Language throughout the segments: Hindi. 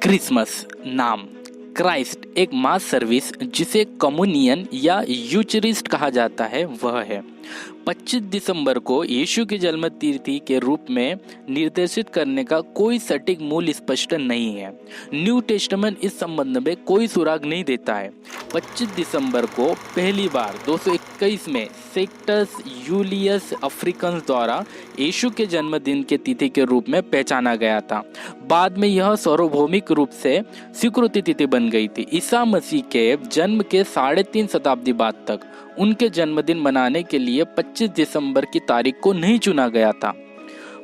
क्रिसमस नाम क्राइस्ट एक मास सर्विस जिसे कम्युनियन या यूचरिस्ट कहा जाता है वह है। 25 दिसंबर को यीशु की जन्म तिथि के रूप में निर्देशित करने का कोई सटीक मूल स्पष्ट नहीं है। न्यू टेस्टामेंट इस संबंध में कोई सुराग नहीं देता है। 25 दिसंबर को पहली बार 221 में सेक्टस यूलियस अफ्रीकन्स द्वारा यीशु के जन्मदिन के तिथि के रूप में पहचाना गया था। बाद में यह सार्वभौमिक रूप से स्वीकृत तिथि बन गई थी। ईसा मसीह के जन्म के 3.5 शताब्दी बाद तक उनके जन्मदिन मनाने के लिए 25 दिसंबर की तारीख को नहीं चुना गया था।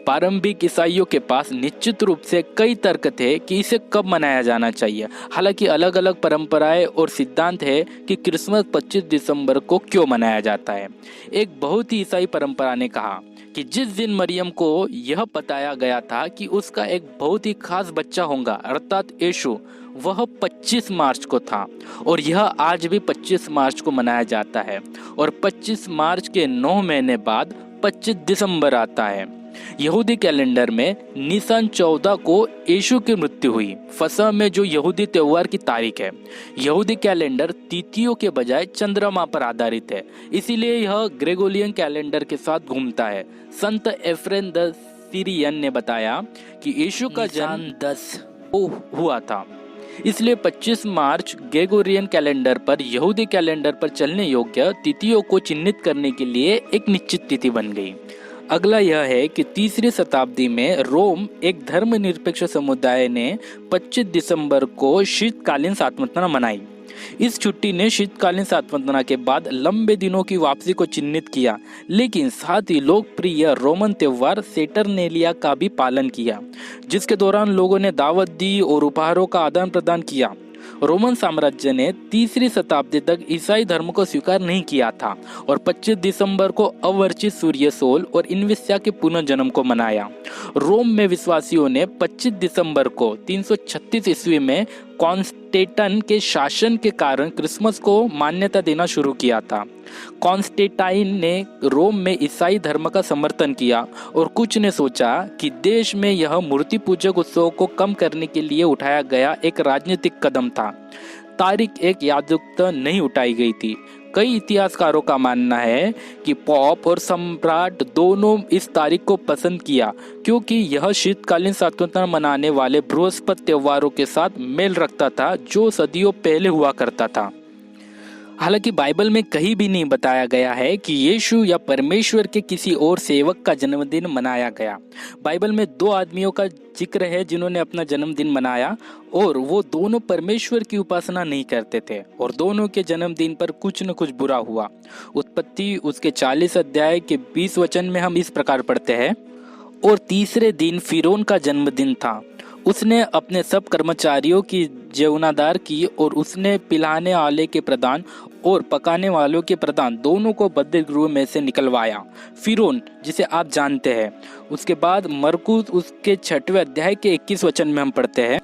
प्रारंभिक ईसाइयों के पास निश्चित रूप से कई तर्क थे कि इसे कब मनाया जाना चाहिए। हालांकि अलग अलग परंपराएं और सिद्धांत है कि क्रिसमस 25 दिसंबर को क्यों मनाया जाता है। एक बहुत ही ईसाई परंपरा ने कहा कि जिस दिन मरियम को यह बताया गया था कि उसका एक बहुत ही खास बच्चा होगा अर्थात यीशु, वह 25 मार्च को था और यह आज भी 25 मार्च को मनाया जाता है। और 25 मार्च के 9 महीने बाद 25 दिसंबर आता है। यहूदी कैलेंडर में निसान 14 को यीशु की मृत्यु हुई। फसह में जो यहूदी त्योहार की तारीख है। यहूदी कैलेंडर तिथियों के बजाय चंद्रमा पर आधारित है, इसीलिए यह ग्रेगोरियन कैलेंडर के साथ घूमता है। संत एफ्रेम द सीरियन ने बताया कि यीशु का जन्म 10 को हुआ था, इसलिए 25 मार्च ग्रेगोरियन कैलेंडर पर यहूदी कैलेंडर पर चलने योग्य तिथियों को चिन्हित करने के लिए एक निश्चित तिथि बन गई। अगला यह है कि 3री शताब्दी में रोम एक धर्मनिरपेक्ष समुदाय ने 25 दिसंबर को शीतकालीन सांत्वना मनाई। इस छुट्टी ने शीतकालीन सांत्वना के बाद लंबे दिनों की वापसी को चिन्हित किया, लेकिन साथ ही लोकप्रिय रोमन त्योहार सेटरनेलिया का भी पालन किया, जिसके दौरान लोगों ने दावत दी और उपहारों का आदान प्रदान किया। रोमन साम्राज्य ने 3री शताब्दी तक ईसाई धर्म को स्वीकार नहीं किया था और 25 दिसंबर को अवर्चित सूर्य सोल और इन्विसिया के पुनर्जन्म को मनाया। रोम में विश्वासियों ने 25 दिसंबर को 336 ईस्वी में कॉन्स्टेंटाइन के शासन के कारण क्रिसमस को मान्यता देना शुरू किया था। कॉन्स्टेंटाइन ने रोम में ईसाई धर्म का समर्थन किया और कुछ ने सोचा कि देश में यह मूर्ति पूजक उत्सव को कम करने के लिए उठाया गया एक राजनीतिक कदम था। तारीख एक यादृच्छिक नहीं उठाई गई थी। कई इतिहासकारों का मानना है कि पॉप और सम्राट दोनों इस तारीख को पसंद किया क्योंकि यह शीतकालीन सांत्वना मनाने वाले बृहस्पति त्योहारों के साथ मेल रखता था जो सदियों पहले हुआ करता था। हालांकि बाइबल में कहीं भी नहीं बताया गया है कि यीशु या परमेश्वर के किसी और सेवक का जन्मदिन मनाया गया। बाइबल में 2 आदमियों का जिक्र है जिन्होंने अपना जन्मदिन मनाया और वो दोनों परमेश्वर की उपासना नहीं करते थे और दोनों के जन्मदिन पर कुछ न कुछ बुरा हुआ। उत्पत्ति उसके 40 अध्याय के 20 वचन में हम इस प्रकार पढ़ते हैं, और तीसरे दिन फिरौन का जन्मदिन था। उसने अपने सब कर्मचारियों की जेवनादार की और उसने पिलाने वाले के प्रधान और पकाने वालों के प्रधान दोनों को बंदीगृह में से निकलवाया। फिरौन जिसे आप जानते हैं। उसके बाद मरकुस उसके 6वें अध्याय के 21 वचन में हम पढ़ते हैं,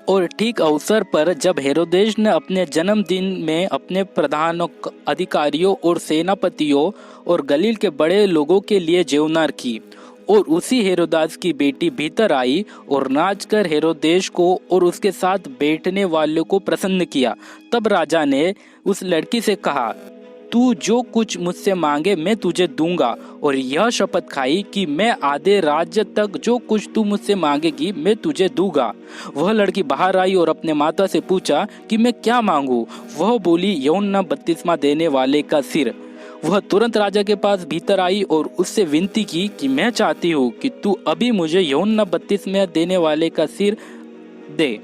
और ठीक अवसर पर जब हेरोदेस ने अपने जन्मदिन में अपने प्रधान अधिकारियों और सेनापतियों और गलील के बड़े लोगों के लिए जेवनार की, और उसी हेरोदास की बेटी भीतर आई और नाचकर हेरोदेस को और उसके साथ बैठने वालों को प्रसन्न किया। तब राजा ने उस लड़की से कहा, तू जो कुछ मुझसे मांगे मैं तुझे दूंगा, और यह शपथ खाई कि मैं आधे राज्य तक जो कुछ तू मुझसे मांगेगी मैं तुझे दूंगा। वह लड़की बाहर आई और अपने माता से पूछा कि मैं क्या मांगू। वह बोली, यूहन्ना बपतिस्मा देने वाले का सिर। वह तुरंत राजा के पास भीतर आई और उससे विनती की कि मैं चाहती हूँ कि तू अभी मुझे यूहन्ना बपतिस्मा देने वाले का सिर दे।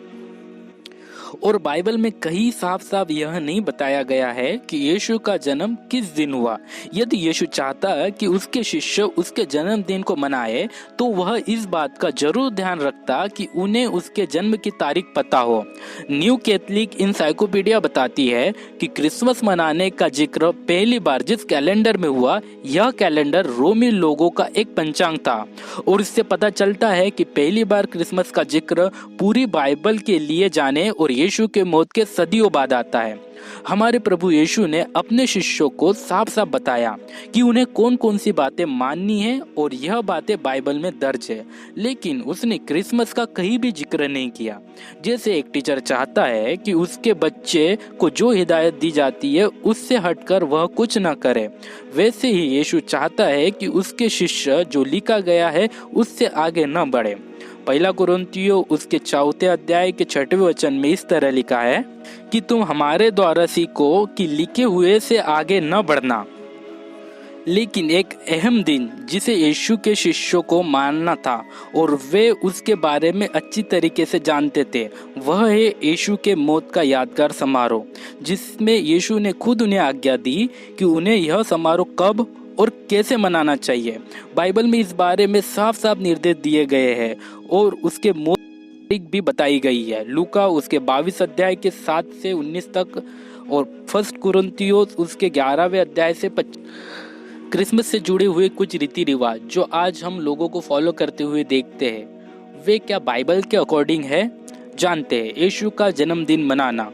और बाइबल में कहीं साफ साफ यह नहीं बताया गया है कि यीशु का जन्म किस दिन हुआ। यदि यीशु चाहता है कि उसके शिष्य उसके जन्मदिन को मनाए तो वह इस बात का जरूर ध्यान रखता कि उन्हें उसके जन्म की तारीख पता हो। न्यू कैथोलिक इंसाइक्लोपीडिया बताती है कि क्रिसमस मनाने का जिक्र पहली बार जिस कैलेंडर में हुआ, यह कैलेंडर रोमी लोगों का एक पंचांग था, और इससे पता चलता है कि पहली बार क्रिसमस का जिक्र पूरी बाइबल के लिए जाने और यीशु के मौत के सदियों बाद आता है। हमारे प्रभु यीशु ने अपने शिष्यों को साफ साफ बताया कि उन्हें कौन कौन सी बातें माननी है और यह बातें बाइबल में दर्ज है, लेकिन उसने क्रिसमस का कहीं भी जिक्र नहीं किया। जैसे एक टीचर चाहता है कि उसके बच्चे को जो हिदायत दी जाती है उससे हटकर वह कुछ न करे, वैसे ही यीशु चाहता है कि उसके शिष्य जो लिखा गया है उससे आगे न बढ़े। पहला कुरिन्थियों उसके 4 अध्याय के 6वें वचन में इस तरह लिखा है कि तुम हमारे द्वारा सीखो कि लिखे हुए से आगे न बढ़ना। लेकिन एक अहम दिन जिसे यीशु के शिष्यों को मानना था और वे उसके बारे में अच्छी तरीके से जानते थे, वह है यीशु के मौत का यादगार समारोह, जिसमें यीशु ने खुद उन्हें आज्ञा दी कि उन्हें यह समारोह कब और कैसे मनाना चाहिए। बाइबल में इस बारे में साफ साफ निर्देश दिए गए हैं और उसके मौत तारीख भी बताई गई है। लूका उसके 22 अध्याय के 7 से 19 तक और फर्स्ट कुरिन्थियों उसके 11वें अध्याय से 25। क्रिसमस से जुड़े हुए कुछ रीति रिवाज जो आज हम लोगों को फॉलो करते हुए देखते हैं, वे क्या बाइबल के अकॉर्डिंग है? जानते हैं। यीशु का जन्मदिन मनाना।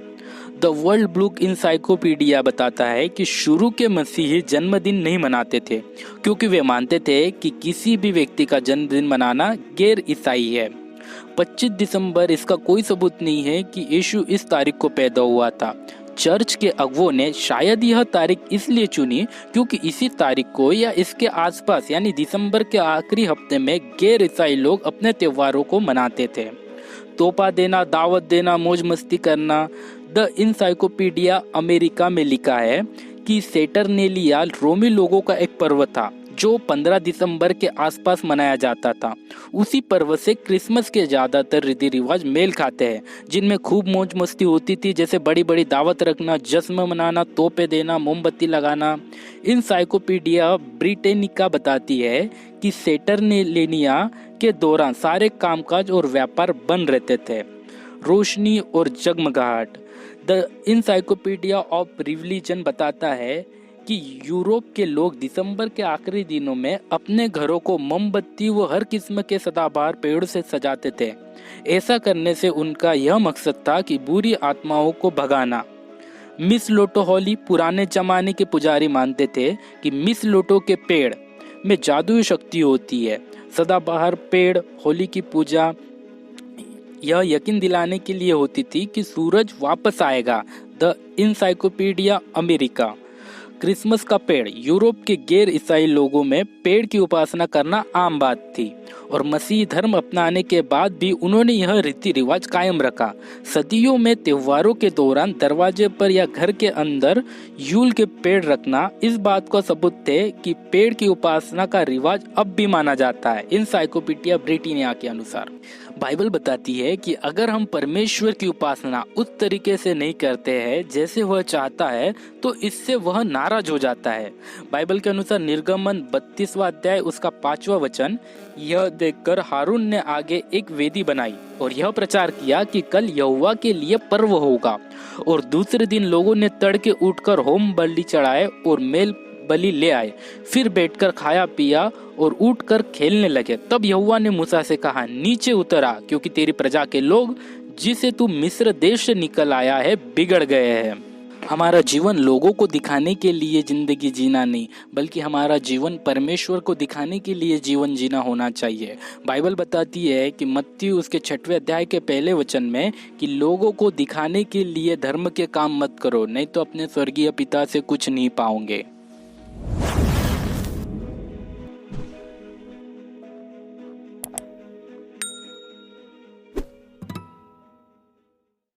द वर्ल्ड बुक इंसाइक्लोपीडिया बताता है कि शुरू के मसीही जन्मदिन नहीं मनाते थे, क्योंकि वे मानते थे कि किसी भी व्यक्ति का जन्मदिन मनाना गैर ईसाई है। 25 दिसंबर इसका कोई सबूत नहीं है कि यीशु इस तारीख को पैदा हुआ था। चर्च के अगुवों ने शायद यह तारीख इसलिए चुनी क्योंकि इसी तारीख को या इसके आसपास यानी दिसंबर के आखिरी हफ्ते में गैर ईसाई लोग अपने त्योहारों को मनाते थे। तोहफा देना, दावत देना, मौज मस्ती करना। द इंसाइक्लोपीडिया अमेरिका में लिखा है कि सैटरनेलिया रोमी लोगों का एक पर्व था जो 15 दिसंबर के आसपास मनाया जाता था। उसी पर्व से क्रिसमस के ज़्यादातर रीति रिवाज मेल खाते हैं, जिनमें खूब मौज मस्ती होती थी, जैसे बड़ी बड़ी दावत रखना, जश्न मनाना, तोहफे देना, मोमबत्ती लगाना। इंसाइक्लोपीडिया ब्रिटेनिका बताती है कि सैटरनेलिया के दौरान सारे कामकाज और व्यापार बंद रहते थे। रोशनी और जगमगाहट। द इंसाइक्लोपीडिया ऑफ रिलीजन बताता है कि यूरोप के लोग दिसंबर के आखिरी दिनों में अपने घरों को मोमबत्ती व हर किस्म के सदाबहार पेड़ों से सजाते थे। ऐसा करने से उनका यह मकसद था कि बुरी आत्माओं को भगाना। मिस लोटो होली। पुराने जमाने के पुजारी मानते थे कि मिस लोटो के पेड़ में जादुई शक्ति होती है। सदाबहार पेड़ होली की पूजा यह यकीन दिलाने के लिए होती थी कि सूरज वापस आएगा। The encyclopedia America. क्रिसमस का पेड़। यूरोप के गैर ईसाई लोगों में पेड़ की उपासना करना आम बात थी और मसीही धर्म अपनाने के बाद भी उन्होंने यह रीति रिवाज कायम रखा। सदियों में त्योहारों के दौरान दरवाजे पर या घर के अंदर यूल के पेड़ रखना इस बात का सबूत थे कि पेड़ की उपासना का रिवाज अब भी माना जाता है। इंसाइक्लोपीडिया ब्रिटानिया के अनुसार बाइबल बताती है कि अगर हम परमेश्वर की उपासना उस तरीके से नहीं करते हैं जैसे वह चाहता है तो इससे वह नाराज हो जाता है। बाइबल के अनुसार निर्गमन 32वां अध्याय उसका 5वां वचन, यह देखकर हारून ने आगे एक वेदी बनाई और यह प्रचार किया कि कल यहोवा के लिए पर्व होगा, और दूसरे दिन लोगों ने तड़के उठकर होम बलि चढ़ाए और मेल बलि ले आए, फिर बैठकर खाया पिया और उठकर खेलने लगे। तब यहोवा ने मूसा से कहा, नीचे उतर आ, क्योंकि तेरी प्रजा के लोग जिसे तू मिस्र देश से निकल आया है बिगड़ गए हैं। हमारा जीवन लोगों को दिखाने के लिए जिंदगी जीना नहीं, बल्कि हमारा जीवन परमेश्वर को दिखाने के लिए जीवन जीना होना चाहिए। बाइबल बताती है कि मत्ती उसके 6वें अध्याय के पहले वचन में कि लोगों को दिखाने के लिए धर्म के काम मत करो, नहीं तो अपने स्वर्गीय पिता से कुछ नहीं पाओगे।